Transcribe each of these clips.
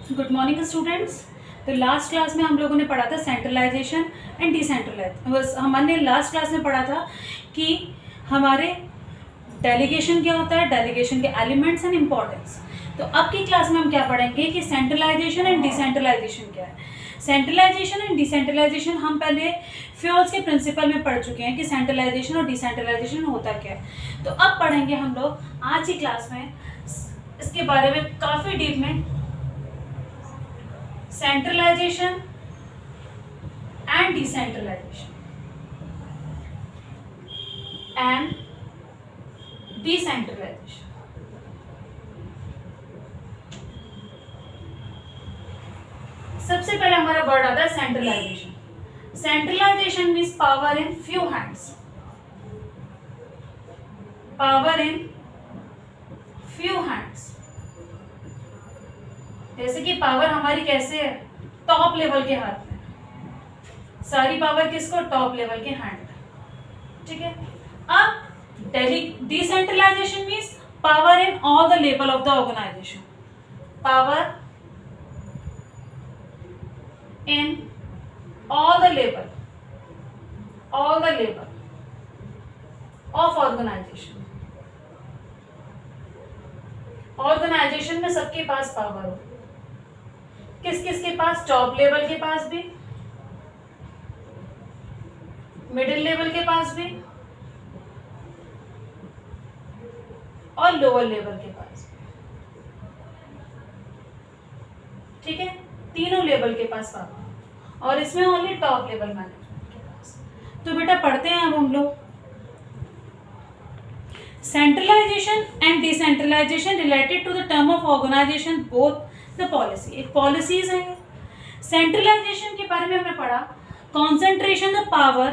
Good morning students. तो last class में हम लोगों ने पढ़ा था सेंट्रलाइजेशन एंड डिसेंट्रलाइजेशन। हमने लास्ट क्लास में पढ़ा था कि हमारे डेलीगेशन क्या होता है, डेलीगेशन के एलिमेंट्स एंड इम्पोर्टेंस। तो अब की क्लास में हम क्या पढ़ेंगे कि सेंट्रलाइजेशन एंड डिसेंट्रलाइजेशन क्या है। सेंट्रलाइजेशन एंड डिसेंट्रलाइजेशन हम पहले फ्योल्स के प्रिंसिपल में पढ़ चुके हैं कि सेंट्रलाइजेशन और डिसेंट्रलाइजेशन होता क्या है। तो अब पढ़ेंगे हम लोग आज की क्लास में इसके बारे में काफ़ी डीप में, centralisation and decentralisation and decentralisation. सबसे पहले हमारा वर्ड आता है centralisation. Centralisation means power in few hands, power in few hands. जैसे कि पावर हमारी कैसे है, टॉप लेवल के हाथ में, सारी पावर किसको, टॉप लेवल के हैंड में। ठीक है। अब decentralisation means power in all the level of the organisation, power in all the level of organization। Organisation में सबके पास पावर हो, किस किस के पास, टॉप लेवल के पास भी, मिडिल लेवल के पास भी और लोअर लेवल के पास भी। ठीक है, तीनों लेवल के पास पावर, और इसमें ओनली टॉप लेवल मैनेजमेंट के पास। तो बेटा पढ़ते हैं अब हम लोग centralisation and decentralisation related to the term of organisation both the policy. एक पॉलिसीज है। सेंट्रलाइजेशन के बारे में हमने पढ़ा, concentration the power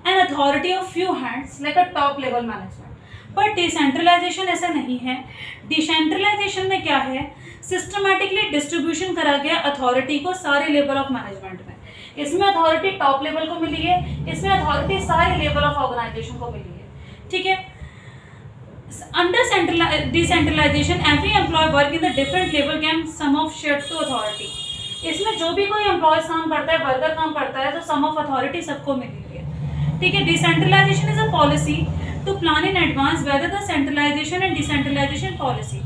and authority of few hands like a top level management. पर डिसेंट्रलाइजेशन ऐसा नहीं है। डिसेंट्रलाइजेशन में क्या है, सिस्टमैटिकली डिस्ट्रीब्यूशन करा गया अथॉरिटी को सारे लेवल ऑफ मैनेजमेंट में। इसमें अथॉरिटी टॉप लेवल को मिली है, इसमें अथॉरिटी सारे लेवल ऑफ ऑर्गेनाइजेशन को मिली है। ठीक है। Under decentralisation every employee work in the different level can some of share to authority. इसमें जो भी कोई एम्प्लॉय काम करता है, वर्कर काम करता है, तो सम ऑफ अथॉरिटी सबको मिली है। ठीक है। Decentralisation is a policy to plan in advance whether the centralisation and decentralisation policy.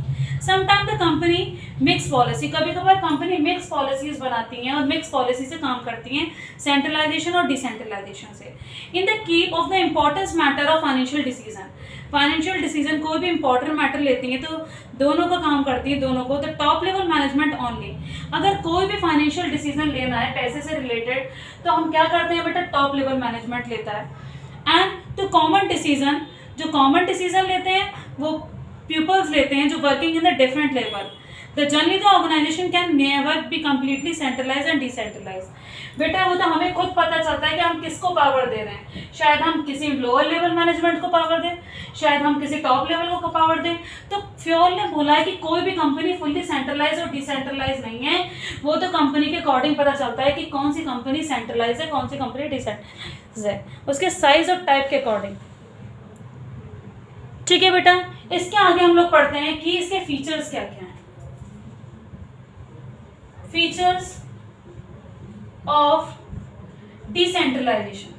Sometime the company mix policy, कभी कभार कंपनी मिक्स पॉलिसीज बनाती हैं और मिक्स पॉलिसी से काम करती हैं, सेंट्रलाइजेशन और डिसेंट्रलाइजेशन से। In the keep of the importance matter of financial decision, financial decision कोई भी इंपॉर्टेंट मैटर लेती हैं तो दोनों का काम करती है, दोनों को। The top level management only, अगर कोई भी फाइनेंशियल डिसीजन लेना है पैसे से रिलेटेड तो हम क्या करते हैं बेटा, टॉप लेवल मैनेजमेंट लेता है। एंड तो कॉमन डिसीजन, जो कॉमन डिसीजन लेते हैं वो पीपल्स लेते हैं जो working in the different level. The generally the organisation can never be completely centralise and decentralise. बेटा वो तो हमें खुद पता चलता है कि हम किसको पावर दे रहे हैं। शायद हम किसी लोअर लेवल मैनेजमेंट को पावर दें, शायद हम किसी टॉप लेवल को पावर दें। तो फ्योल ने बोला है कि कोई भी कंपनी फुल्ली सेंट्रलाइज और डिसेंट्रलाइज नहीं है, वो तो कंपनी के अकॉर्डिंग पता चलता है कि कौन सी कंपनी सेंट्रलाइज है, कौन सी कंपनी डिसेंट्रलाइज है, उसके साइज और टाइप के अकॉर्डिंग। ठीक है बेटा। इसके आगे हम लोग पढ़ते हैं कि इसके फीचर्स क्या क्या हैं। Features of decentralisation.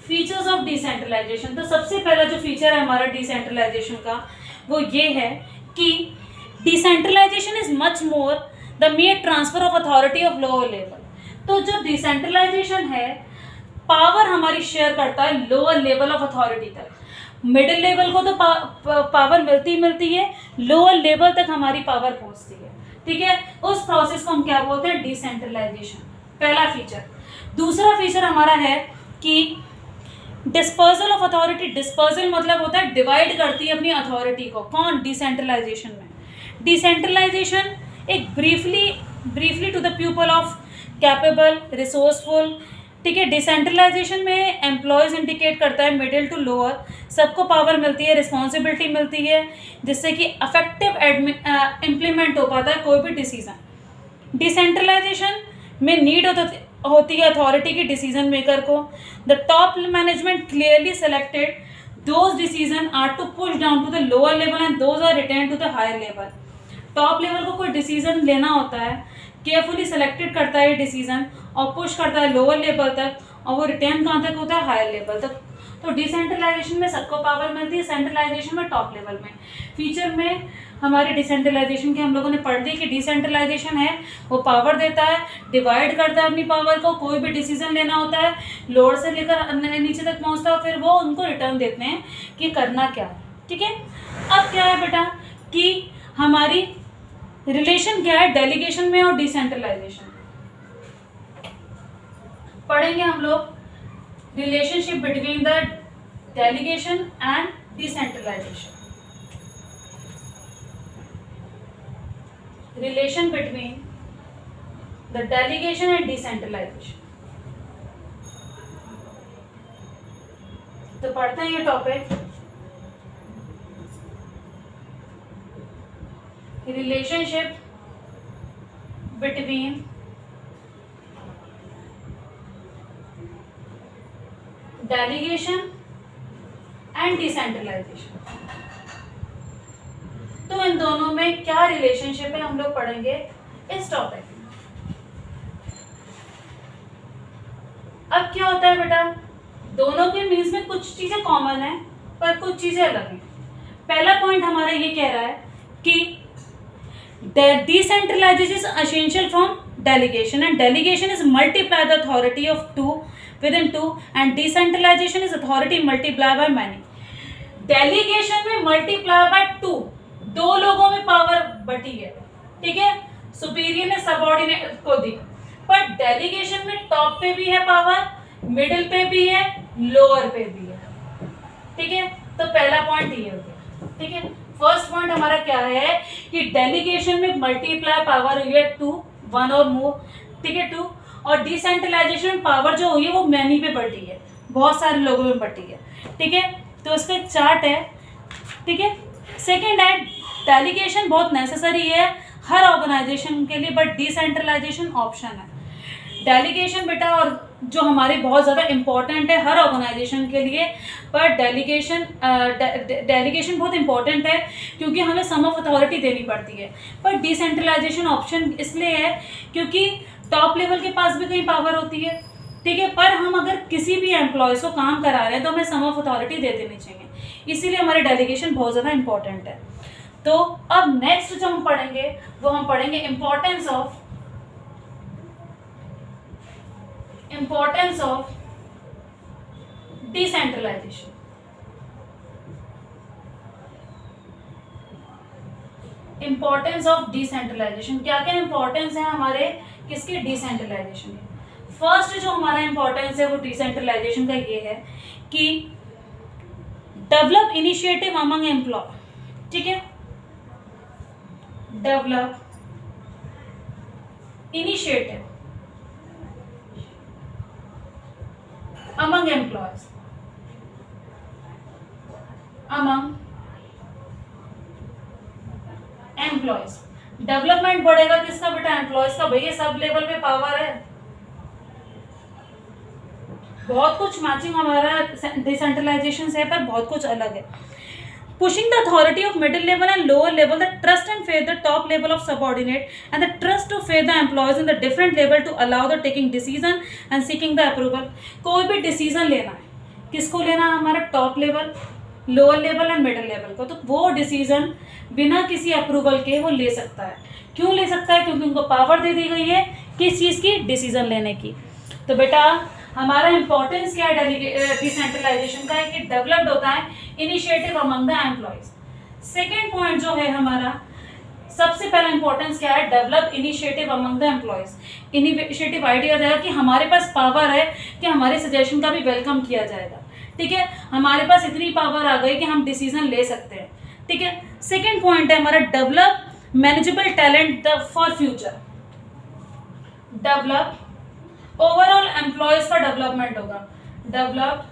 Features of decentralisation. तो सबसे पहला जो फीचर है हमारा डिसेंट्रलाइजेशन का वो ये है कि decentralisation is much more the mere transfer of authority of lower level. तो जो डिसेंट्रलाइजेशन है, पावर हमारी शेयर करता है लोअर लेवल ऑफ अथॉरिटी तक। मिडिल लेवल को तो पावर मिलती है, लोअर लेवल तक हमारी पावर पहुंचती है। ठीक है। उस प्रोसेस को हम क्या बोलते हैं, डिसेंट्रलाइजेशन। पहला फीचर। दूसरा फीचर हमारा है कि डिस्पर्सल ऑफ अथॉरिटी। डिस्पर्सल मतलब होता है डिवाइड करती है अपनी अथॉरिटी को। कौन, डिसेंट्रलाइजेशन में। डिसेंट्रलाइजेशन एक briefly to the people of capable, resourceful. ठीक है। डिसेंट्रलाइजेशन में एम्प्लॉयज इंडिकेट करता है मिडिल टू लोअर, सबको पावर मिलती है, रिस्पॉन्सिबिलिटी मिलती है, जिससे कि अफेक्टिव इम्प्लीमेंट हो पाता है कोई भी डिसीजन। डिसेंट्रलाइजेशन में नीड होती है अथॉरिटी की डिसीजन मेकर को। The top management clearly selected those decisions are to push down to the lower level and those are retained to the higher level. Top level को कोई decision लेना होता है, केयरफुली सेलेक्टेड करता है ये डिसीजन और पुश करता है लोअर लेवल तक, और वो रिटेन कहाँ तक होता है, हायर लेवल तक. तो डिसेंट्रलाइजेशन में सबको पावर मिलती है, सेंट्रलाइजेशन में टॉप लेवल में. फीचर में हमारे डिसेंट्रलाइजेशन के हम लोगों ने पढ़ दी कि डिसेंट्रलाइजेशन है वो पावर देता है, डिवाइड करता है अपनी पावर को. कोई भी डिसीजन लेना होता है लोअर से लेकर नीचे तक पहुंचता है, फिर वो उनको रिटर्न देते हैं कि करना क्या है. ठीक है. अब क्या है बेटा कि हमारी रिलेशन क्या है डेलीगेशन में और डिसेंट्रलाइजेशन. पढ़ेंगे हम लोग relationship between the delegation and decentralisation. Relation between the delegation and decentralisation. तो पढ़ते हैं ये topic. Relationship between delegation and decentralisation. तो इन दोनों में क्या रिलेशनशिप है हम लोग पढ़ेंगे इस टॉपिक में. अब क्या होता है बेटा, दोनों के मीन्स में कुछ चीजें कॉमन है पर कुछ चीजें अलग हैं. पहला पॉइंट हमारा ये कह रहा है कि decentralization is essential from delegation and delegation is multiply the authority of two within two and decentralization is authority multiply by many. delegation में multiply by two, दो लोगों में पावर बटी है. ठीक है. सुपीरियर ने सबऑर्डिनेट को दी, पर डेलीगेशन में टॉप पे भी है पावर, मिडिल पे भी है, लोअर पे भी है. ठीक है. तो पहला पॉइंट ये हो गया. ठीक है. फर्स्ट पॉइंट हमारा क्या है कि डेलीगेशन में मल्टीप्लाई पावर हुई है टू, वन और मोर. ठीक है. टू. और डिसेंट्रलाइजेशन में पावर जो हुई है वो मैनी पे बढ़ी है, बहुत सारे लोगों में बढ़ी है. ठीक है. तो इसका एक चार्ट है. ठीक है. सेकेंड है डेलीगेशन बहुत नेसेसरी है हर ऑर्गेनाइजेशन के लिए, बट डिसेंट्रलाइजेशन ऑप्शन है. डेलीगेशन बेटा और जो हमारे बहुत ज़्यादा इम्पॉर्टेंट है हर ऑर्गेनाइजेशन के लिए, पर डेलीगेशन बहुत इम्पॉर्टेंट है क्योंकि हमें सम ऑफ अथॉरिटी देनी पड़ती है. पर डिसेंट्रलाइजेशन ऑप्शन इसलिए है क्योंकि टॉप लेवल के पास भी कहीं पावर होती है. ठीक है. पर हम अगर किसी भी एम्प्लॉयज़ को काम करा रहे हैं तो हमें सम ऑफ अथॉरिटी दे देनी चाहिए, इसीलिए हमारे डेलीगेशन बहुत ज़्यादा इम्पॉर्टेंट है. तो अब नेक्स्ट जो हम पढ़ेंगे वो हम पढ़ेंगे importance of decentralisation. Importance of decentralisation. क्या क्या इंपॉर्टेंस है हमारे किसके, डिसेंट्रलाइजेशन के. फर्स्ट जो हमारा इंपॉर्टेंस है वो डिसेंट्रलाइजेशन का ये है कि डेवलप इनिशिएटिव अमंग एम्प्लॉय. ठीक है. Develop initiative among employees, development बढ़ेगा किसका बेटा, एम्प्लॉयज का. भैया सब लेवल पे पावर है, बहुत कुछ मैचिंग हमारा डिसेंट्रलाइजेशन से है पर बहुत कुछ अलग है. pushing the authority of middle level and lower level, the trust and faith the top level of subordinate and the trust to faith the employees in the different level to allow the taking decision and seeking the approval. कोई भी decision लेना है किसको लेना है, हमारा top level, lower level and middle level को. तो वो डिसीजन बिना किसी अप्रूवल के वो ले सकता है. क्यों ले सकता है, क्योंकि उनको पावर दे दी गई है किस चीज़ की, डिसीजन लेने की. तो बेटा हमारा इंपॉर्टेंस क्या है डिसेंट्रलाइजेशन का है कि डेवलप्ड होता है initiative among the employees. Second point जो है हमारा सबसे पहला इंपॉर्टेंस क्या है, develop initiative among the employees. Initiative idea रहेगा कि हमारे पास पावर है कि हमारे सजेशन का भी वेलकम किया जाएगा. ठीक है. हमारे पास इतनी पावर आ गई कि हम डिसीजन ले सकते हैं. ठीक है. सेकेंड पॉइंट है हमारा develop manageable talent for future. Develop overall employees का डेवलपमेंट होगा. Develop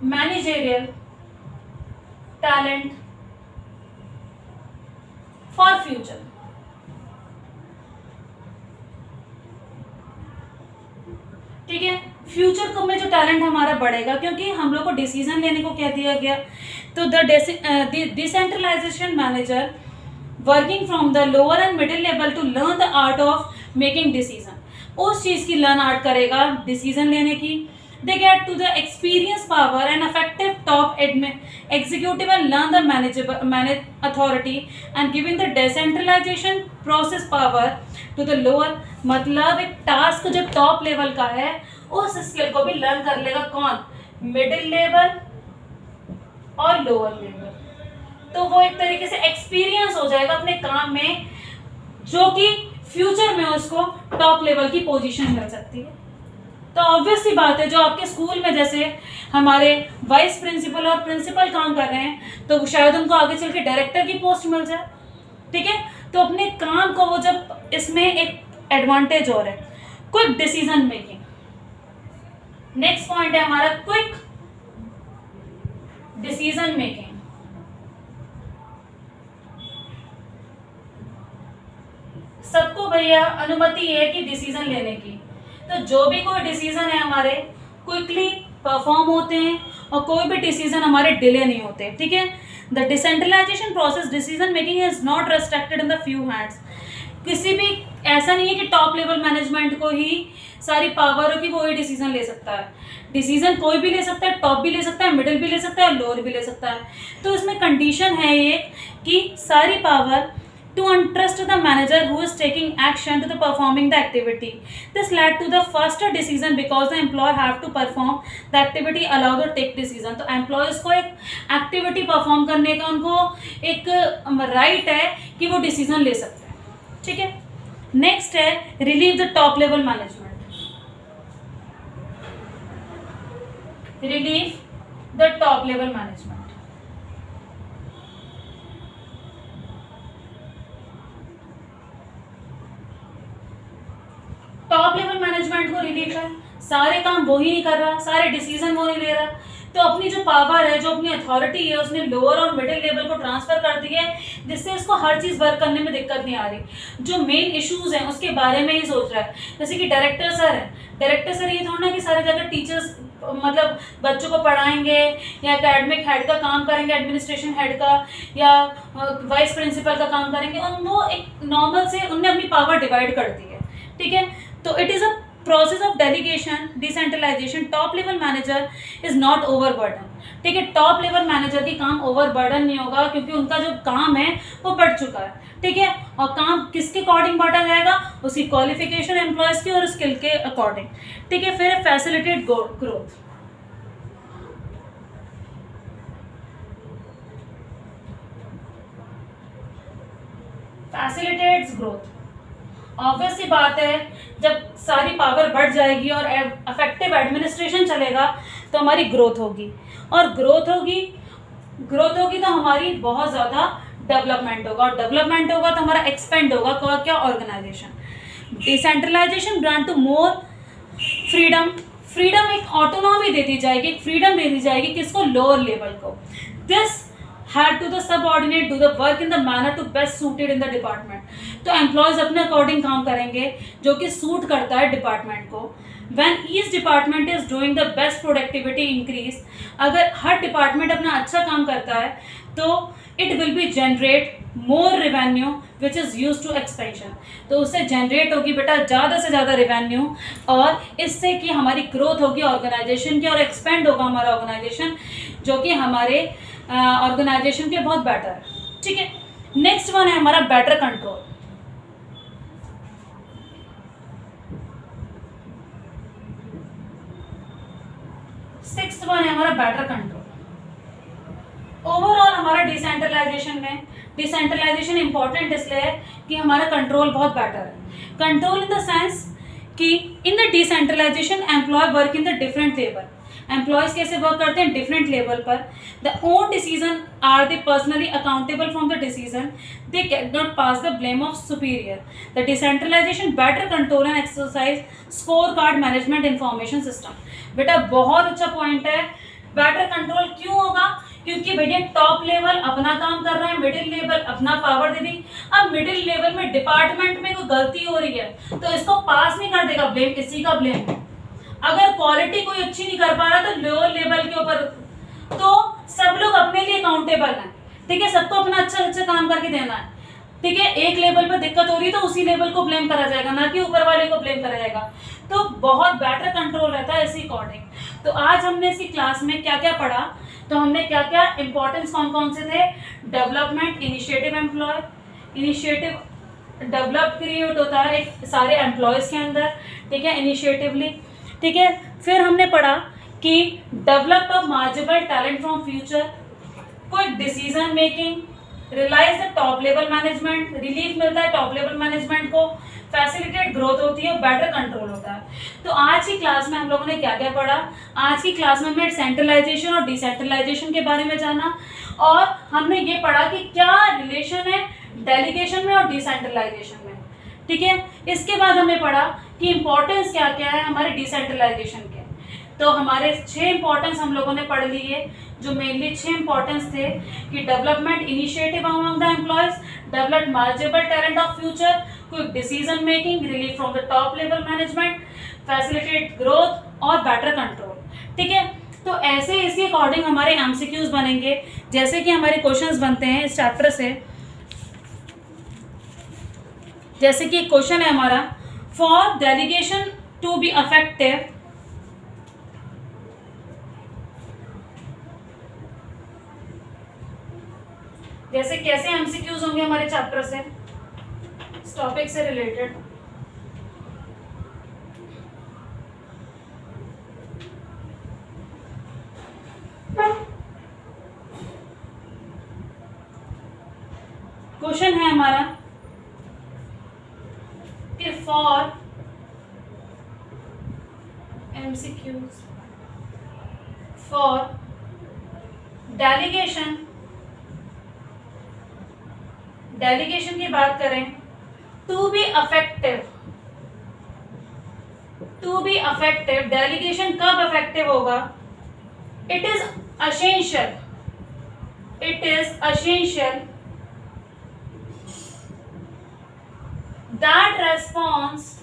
managerial talent for future. ठीक है. फ्यूचर को में जो टैलेंट हमारा बढ़ेगा, क्योंकि हम लोग को डिसीजन लेने को कह दिया गया। तो the decentralisation manager working from the lower and middle level to learn the art of making decision, उस चीज़ की लर्न आर्ट करेगा डिसीजन लेने की। They get to the experience, power and effective top executive and learn the manage authority and giving the decentralization process power to the lower। मतलब एक task जब top level का है उस स्किल को भी लर्न कर लेगा कौन, मिडिल लेवल और लोअर लेवल। तो वो एक तरीके से एक्सपीरियंस हो जाएगा अपने काम में, जो कि फ्यूचर में उसको टॉप लेवल की पोजीशन मिल सकती है। तो ऑब्वियस सी बात है, जो आपके स्कूल में जैसे हमारे वाइस प्रिंसिपल और प्रिंसिपल काम कर रहे हैं तो शायद उनको आगे चल के डायरेक्टर की पोस्ट मिल जाए, ठीक है। तो अपने काम को वो जब, इसमें एक एडवांटेज और है, quick decision making. Next point है हमारा क्विक डिसीजन मेकिंग। सबको भैया अनुमति है कि डिसीजन लेने की, तो जो भी कोई डिसीजन है हमारे क्विकली परफॉर्म होते हैं और कोई भी डिसीजन हमारे डिले नहीं होते, ठीक है। The decentralisation process decision making is not restricted in the few hands. किसी भी ऐसा नहीं है कि टॉप लेवल मैनेजमेंट को ही सारी पावर हो कि वो ही डिसीजन ले सकता है। डिसीजन कोई भी ले सकता है, टॉप भी ले सकता है, मिडिल भी ले सकता है और लोअर भी ले सकता है। तो इसमें कंडीशन है ये कि सारी power to entrust the manager who is taking action to the performing the activity. This led to the faster decision because the employee have to perform the activity allow the take decision। तो employees को एक activity perform करने का उनको एक right है कि वो decision ले सकते हैं, ठीक है। Next है relieve the top level management। Relieve the top level management। Top level management को रिलीव है, सारे काम वो ही नहीं कर रहा, सारे डिसीजन वो नहीं ले रहा, तो अपनी जो पावर है, जो अपनी अथॉरिटी है, उसने लोअर और मिडिल लेवल को ट्रांसफर कर दी है, जिससे इसको हर चीज़ वर्क करने में दिक्कत नहीं आ रही। जो मेन इश्यूज हैं उसके बारे में ही सोच रहा है। जैसे कि डायरेक्टर सर है, डायरेक्टर सर ये थोड़ा ना कि सारी जगह टीचर्स मतलब बच्चों को पढ़ाएंगे या एकेडमिक हेड का काम करेंगे, एडमिनिस्ट्रेशन हेड का या वाइस प्रिंसिपल का काम करेंगे, और वो एक नॉर्मल से उनने अपनी पावर डिवाइड कर दी है, ठीक है। तो it is a process of delegation decentralisation. Top level manager is not overburden, ठीक है। टॉप लेवल मैनेजर की काम ओवरबर्डन नहीं होगा, क्योंकि उनका जो काम है वो बढ़ चुका है, ठीक है। और काम किसके अकॉर्डिंग बांटा जाएगा, उसकी क्वालिफिकेशन एम्प्लॉयज़ की और स्किल के अकॉर्डिंग, ठीक है। फिर facilitate growth. Facilitates growth. Obvious सी बात है, जब सारी पावर बढ़ जाएगी और इफेक्टिव एडमिनिस्ट्रेशन चलेगा तो हमारी ग्रोथ होगी, और ग्रोथ होगी तो हमारी बहुत ज़्यादा डेवलपमेंट होगा, और डेवलपमेंट होगा तो हमारा एक्सपेंड होगा क्या, organisation. Decentralisation grant to more freedom एक ऑटोनॉमी दे दी जाएगी, एक फ्रीडम दे दी जाएगी किसको, लोअर लेवल को। This had to the subordinate do the work in the manner to best suited in the department। तो एम्प्लॉयज अपने अकॉर्डिंग काम करेंगे जो कि सूट करता है डिपार्टमेंट को। when each department is doing the best productivity increase, अगर हर डिपार्टमेंट अपना अच्छा काम करता है तो it will be generate more revenue which is used to expansion। तो उससे जनरेट होगी बेटा ज़्यादा से ज़्यादा रेवेन्यू, और इससे कि हमारी ग्रोथ होगी ऑर्गेनाइजेशन की, और एक्सपेंड होगा हमारा ऑर्गेनाइजेशन, जो कि हमारे ऑर्गेनाइजेशन के लिए बहुत बेटर है, ठीक है। नेक्स्ट वन है हमारा बेटर कंट्रोल। सिक्स्थ वन है हमारा बेटर कंट्रोल। ओवरऑल हमारा डिसेंट्रलाइजेशन इंपॉर्टेंट इसलिए है कि हमारा कंट्रोल बहुत बेटर है। कंट्रोल इन द सेंस कि in the decentralisation employ work in the different level. Employees कैसे वर्क करते हैं, डिफरेंट लेवल पर। The own decision are they personally accountable from the decision, they can not pass the blame of superior. The decentralisation better control and exercise score card management information system. बेटा बहुत अच्छा point है। Better control क्यों होगा, क्योंकि भैया top level अपना काम कर रहा है, मिडिल लेवल अपना पावर दे दी। अब मिडिल लेवल में डिपार्टमेंट में कोई गलती हो रही है तो इसको पास नहीं कर देगा ब्लेम, इसी का ब्लेम है। अगर क्वालिटी कोई अच्छी नहीं कर पा रहा तो लोअर लेवल के ऊपर, तो सब लोग अपने लिए अकाउंटेबल हैं, ठीक है, सबको अपना अच्छा अच्छा काम करके देना है, ठीक है। एक लेवल पर दिक्कत हो रही है तो उसी लेवल को ब्लेम करा जाएगा, ना कि ऊपर वाले को ब्लेम करा जाएगा, तो बहुत बेटर कंट्रोल रहता है इसी अकॉर्डिंग। तो आज हमने इसी क्लास में क्या क्या पढ़ा, तो हमने क्या क्या इंपॉर्टेंस कौन कौन से थे, development, initiative employ, initiative develop create होता है एक सारे एम्प्लॉयज़ के अंदर, ठीक है, इनिशिएटिवली, ठीक है। फिर हमने पढ़ा कि develop of manageable talent from future, quick decision making, realise the top level management, relief मिलता है टॉप लेवल मैनेजमेंट को, फैसिलिटेट ग्रोथ होती है, बेटर कंट्रोल होता है। तो आज की क्लास में हम लोगों ने क्या क्या पढ़ा, आज की क्लास में हमने सेंट्रलाइजेशन और डिसेंट्रलाइजेशन के बारे में जाना, और हमने ये पढ़ा कि क्या रिलेशन है डेलीगेशन में और डिसेंट्रलाइजेशन में, ठीक है। इसके बाद हमने पढ़ा कि इंपॉर्टेंस क्या क्या है हमारे डिसेंट्रलाइजेशन के। तो हमारे 6 इंपॉर्टेंस हम लोगों ने पढ़ लिए, जो मेनली 6 इंपॉर्टेंस थे कि development initiative among the employees, develop mergeable talent of future, quick decision making, relief from the top level management, facilitate growth और बेटर कंट्रोल, ठीक है। तो ऐसे इसी अकॉर्डिंग हमारे एमसीक्यूज बनेंगे, जैसे कि हमारे क्वेश्चंस बनते हैं इस चैप्टर से। जैसे कि क्वेश्चन है हमारा, for delegation to be effective, जैसे कैसे एमसीक्यूज होंगे हमारे चैप्टर से, इस टॉपिक से रिलेटेड। क्वेश्चन है हमारा कि for MCQs for delegation, delegation की बात करें, to be effective, to be effective, delegation कब इफेक्टिव होगा, it is essential, it is essential that response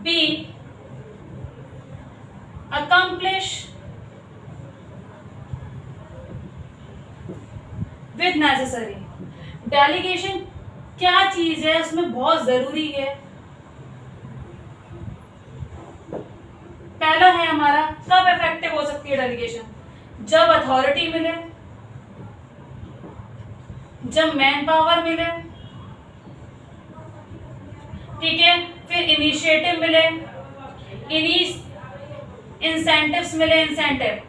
be accomplish with necessary. Delegation क्या चीज है, उसमें बहुत जरूरी है। पहला है हमारा, कब इफेक्टिव हो सकती है डेलीगेशन, जब अथॉरिटी मिले, जब मैन पावर मिले, ठीक है, फिर इनिशिएटिव मिले, इंसेंटिव्स मिले, इंसेंटिव,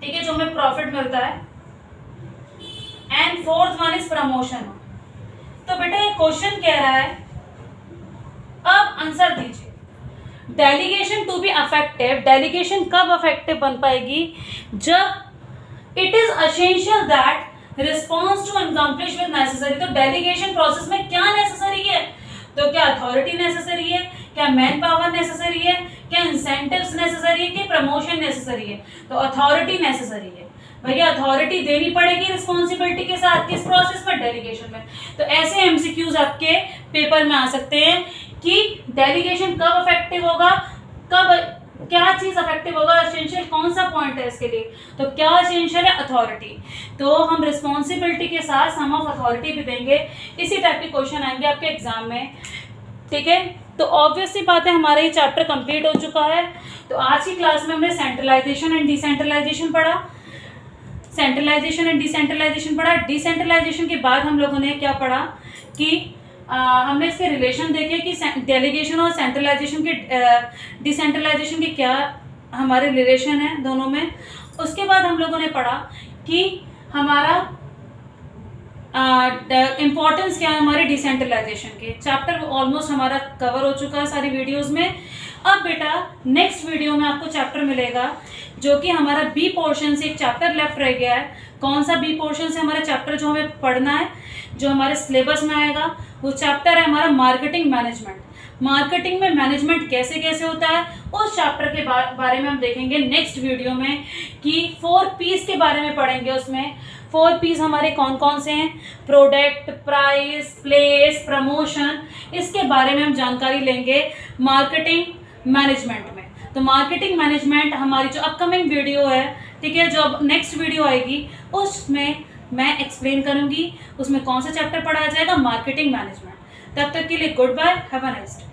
ठीक है, जो हमें प्रॉफिट मिलता है, and fourth one is promotion. तो बेटा ये क्वेश्चन कह रहा है, अब आंसर दीजिए, delegation to be effective, delegation कब इफेक्टिव बन पाएगी, जब it is essential that response to accomplish with necessary. तो डेलीगेशन प्रोसेस में क्या नेसेसरी है, तो क्या अथॉरिटी नेसेसरी है, क्या मैन पावर नेसेसरी है, क्या इंसेंटिव्स नेसेसरी है, कि प्रमोशन नेसेसरी है, तो अथॉरिटी नेसेसरी है। भैया अथॉरिटी देनी पड़ेगी रिस्पॉन्सिबिलिटी के साथ, किस प्रोसेस में, डेलीगेशन में। तो ऐसे एमसीक्यूज आपके पेपर में आ सकते हैं कि डेलीगेशन कब इफेक्टिव होगा, कब क्या चीज इफेक्टिव होगा, एसेंशियल कौन सा पॉइंट है इसके लिए, तो क्या एसेंशियल है, अथॉरिटी। तो हम रिस्पॉन्सिबिलिटी के साथ सम ऑफ अथॉरिटी भी देंगे, इसी टाइप के क्वेश्चन आएंगे आपके एग्जाम में, ठीक है। तो ऑब्वियस सी बात है, हमारा ये चैप्टर कंप्लीट हो चुका है। तो आज की क्लास में हमने सेंट्रलाइजेशन एंड डिसेंट्रलाइजेशन पढ़ा, सेंट्रलाइजेशन एंड डिसेंट्रलाइजेशन पढ़ा। डिसेंट्रलाइजेशन के बाद हम लोगों ने क्या पढ़ा कि हमने इसके रिलेशन देखे कि डेलीगेशन और सेंट्रलाइजेशन के डिसेंट्रलाइजेशन के क्या हमारे रिलेशन है दोनों में। उसके बाद हम लोगों ने पढ़ा कि हमारा इम्पोर्टेंस क्या है हमारे डिसेंट्रलाइजेशन के। चैप्टर ऑलमोस्ट हमारा कवर हो चुका है सारी वीडियोस में। अब बेटा नेक्स्ट वीडियो में आपको चैप्टर मिलेगा जो कि हमारा बी पोर्शन से एक चैप्टर लेफ्ट रह गया है। कौन सा बी पोर्शन से हमारा चैप्टर जो हमें पढ़ना है, जो हमारे सिलेबस में आएगा, वो चैप्टर है हमारा मार्केटिंग मैनेजमेंट। मार्केटिंग में मैनेजमेंट कैसे कैसे होता है उस चैप्टर के बारे में हम देखेंगे नेक्स्ट वीडियो में, कि 4 P's के बारे में पढ़ेंगे। उसमें 4 P's हमारे कौन कौन से हैं? प्रोडक्ट, प्राइस, प्लेस, प्रमोशन, इसके बारे में हम जानकारी लेंगे मार्केटिंग मैनेजमेंट में। तो मार्केटिंग मैनेजमेंट हमारी जो अपकमिंग वीडियो है, ठीक है, जो अब नेक्स्ट वीडियो आएगी उसमें मैं एक्सप्लेन करूंगी उसमें कौन सा चैप्टर पढ़ाया जाएगा, मार्केटिंग मैनेजमेंट। तब तक के लिए good bye, have a nice day.